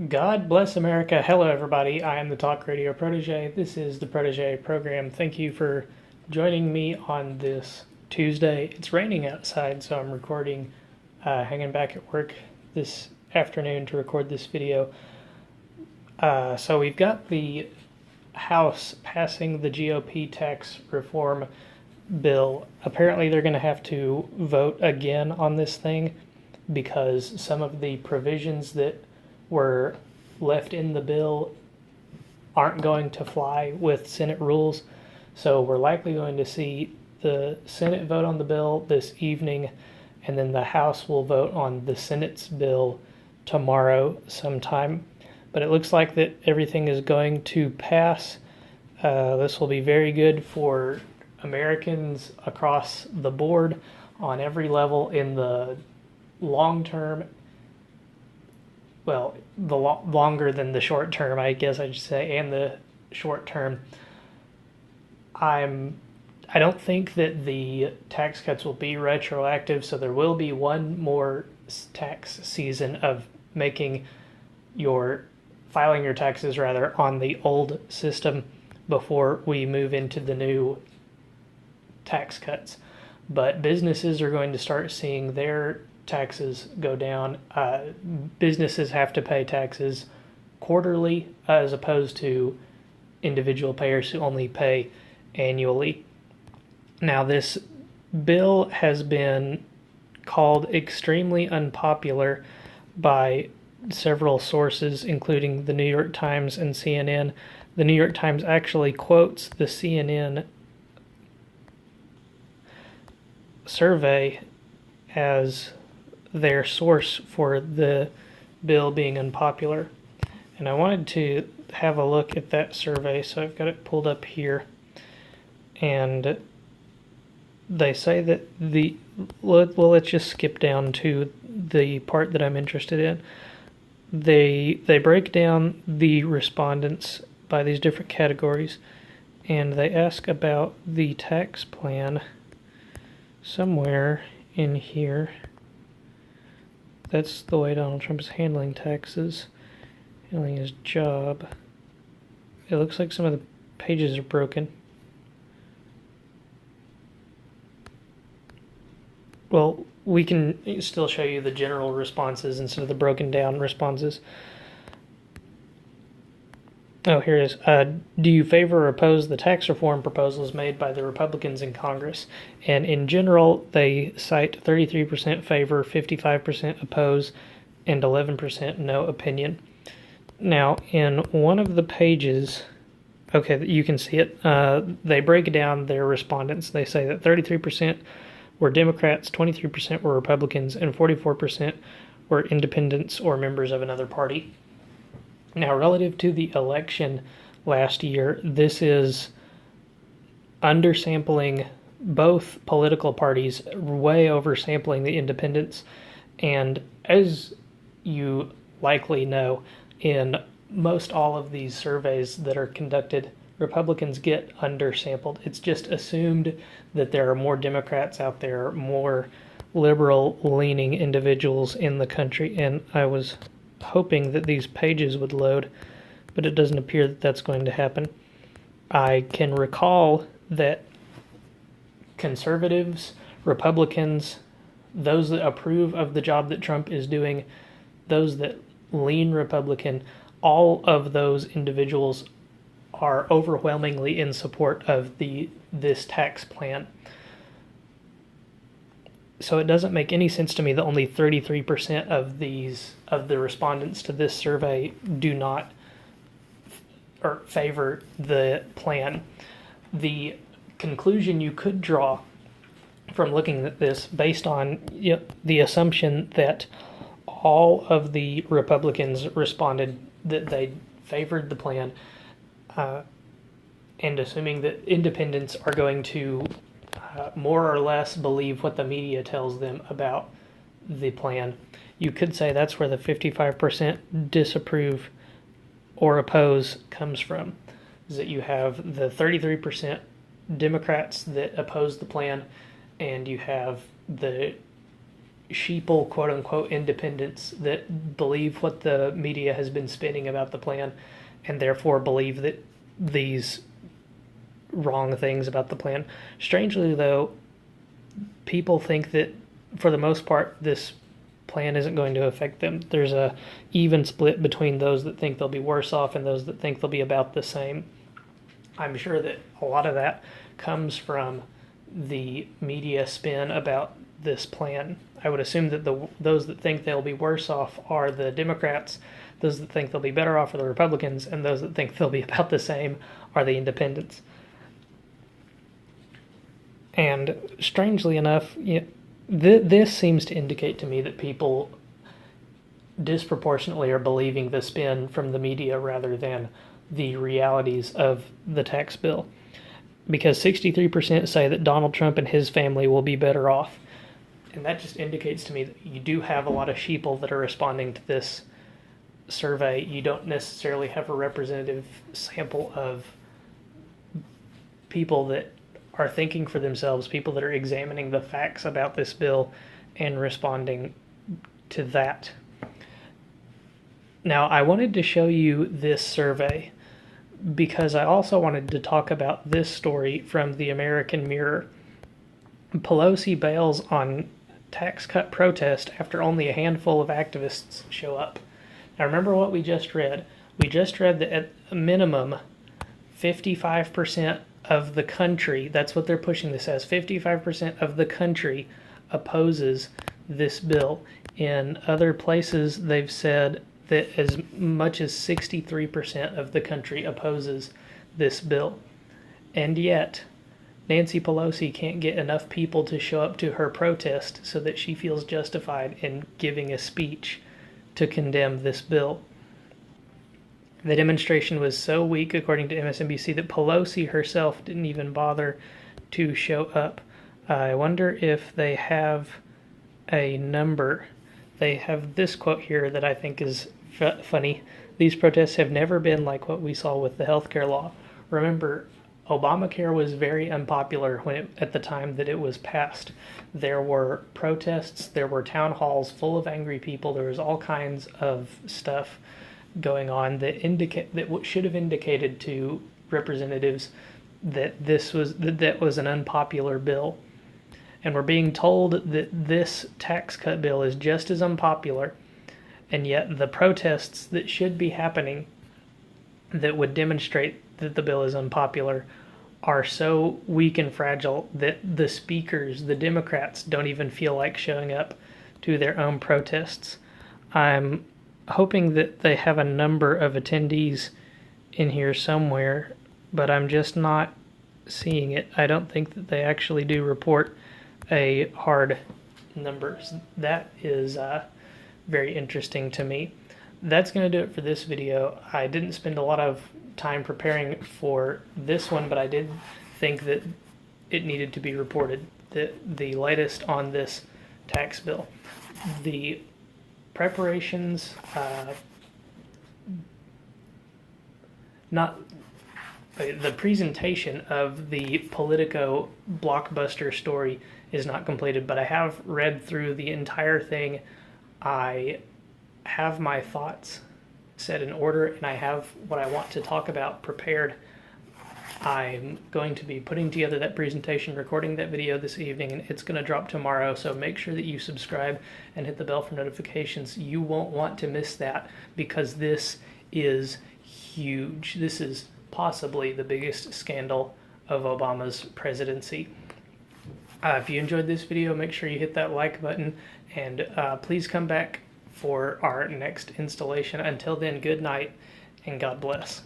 God bless America. Hello, everybody. I am the Talk Radio Protege. This is the Protege program. Thank you for joining me on this Tuesday. It's raining outside, so I'm recording, hanging back at work this afternoon to record this video. So we've got the House passing the GOP tax reform bill. Apparently, they're going to have to vote again on this thing because some of the provisions that were left in the bill aren't going to fly with Senate rules. So we're likely going to see the Senate vote on the bill this evening, and then the House will vote on the Senate's bill tomorrow sometime. But it looks like that everything is going to pass. This will be very good for Americans across the board on every level in the long term. Well, the longer than the short term, I guess I should say, and the short term. I don't think that the tax cuts will be retroactive, so there will be one more tax season of making your filing your taxes rather on the old system before we move into the new tax cuts. But businesses are going to start seeing their taxes go down. Businesses have to pay taxes quarterly as opposed to individual payers who only pay annually. Now, this bill has been called extremely unpopular by several sources, including the New York Times and CNN. The New York Times actually quotes the CNN survey as their source for the bill being unpopular. And I wanted to have a look at that survey, so I've got it pulled up here. And they say that let's just skip down to the part that I'm interested in. They break down the respondents by these different categories, and they ask about the tax plan somewhere in here. That's the way Donald Trump is handling taxes, handling his job. It looks like some of the pages are broken. Well, we can still show you the general responses instead of the broken down responses. Oh, here it is. Do you favor or oppose the tax reform proposals made by the Republicans in Congress? And in general, they cite 33% favor, 55% oppose, and 11% no opinion. Now, in one of the pages, okay, you can see it, they break down their respondents. They say that 33% were Democrats, 23% were Republicans, and 44% were independents or members of another party. Now, relative to the election last year, this is undersampling both political parties, way oversampling the independents. And as you likely know, in most all of these surveys that are conducted, Republicans get undersampled. It's just assumed that there are more Democrats out there, more liberal-leaning individuals in the country, and I was hoping that these pages would load, but it doesn't appear that that's going to happen. I can recall that conservatives, Republicans, those that approve of the job that Trump is doing, those that lean Republican, all of those individuals are overwhelmingly in support of this tax plan. So it doesn't make any sense to me that only 33% of the respondents to this survey do not or favor the plan. The conclusion you could draw from looking at this, based on the assumption that all of the Republicans responded that they favored the plan, and assuming that independents are going to more or less believe what the media tells them about the plan, you could say that's where the 55% disapprove or oppose comes from, is that you have the 33% Democrats that oppose the plan, and you have the sheeple, quote-unquote, independents that believe what the media has been spinning about the plan and therefore believe that these wrong things about the plan. Strangely, though, people think that, for the most part, this plan isn't going to affect them. There's a even split between those that think they'll be worse off and those that think they'll be about the same. I'm sure that a lot of that comes from the media spin about this plan. I would assume that those that think they'll be worse off are the Democrats, those that think they'll be better off are the Republicans, and those that think they'll be about the same are the independents. And strangely enough, this seems to indicate to me that people disproportionately are believing the spin from the media rather than the realities of the tax bill. Because 63% say that Donald Trump and his family will be better off. And that just indicates to me that you do have a lot of sheeple that are responding to this survey. You don't necessarily have a representative sample of people that are thinking for themselves, people that are examining the facts about this bill and responding to that. Now, I wanted to show you this survey because I also wanted to talk about this story from the American Mirror. Pelosi bails on tax cut protest after only a handful of activists show up. Now, remember what we just read. We just read that at a minimum, 55% of the country, that's what they're pushing this as, 55% of the country opposes this bill. In other places, they've said that as much as 63% of the country opposes this bill. And yet, Nancy Pelosi can't get enough people to show up to her protest so that she feels justified in giving a speech to condemn this bill. The demonstration was so weak, according to MSNBC, that Pelosi herself didn't even bother to show up. I wonder if they have a number. They have this quote here that I think is funny. These protests have never been like what we saw with the healthcare law. Remember, Obamacare was very unpopular at the time that it was passed. There were protests, there were town halls full of angry people, there was all kinds of stuff going on that should have indicated to representatives that that was an unpopular bill. And we're being told that this tax cut bill is just as unpopular, and yet the protests that should be happening that would demonstrate that the bill is unpopular are so weak and fragile that the speakers, the Democrats, don't even feel like showing up to their own protests. I'm hoping that they have a number of attendees in here somewhere, but I'm just not seeing it. I don't think that they actually do report a hard number. That is very interesting to me. That's going to do it for this video. I didn't spend a lot of time preparing for this one, but I did think that it needed to be reported, the latest on this tax bill. The preparations, the presentation of the Politico blockbuster story is not completed, but I have read through the entire thing. I have my thoughts set in order, and I have what I want to talk about prepared. I'm going to be putting together that presentation, recording that video this evening, and it's going to drop tomorrow, so make sure that you subscribe and hit the bell for notifications. You won't want to miss that because this is huge. This is possibly the biggest scandal of Obama's presidency. If you enjoyed this video, make sure you hit that like button, and please come back for our next installation. Until then, good night and God bless.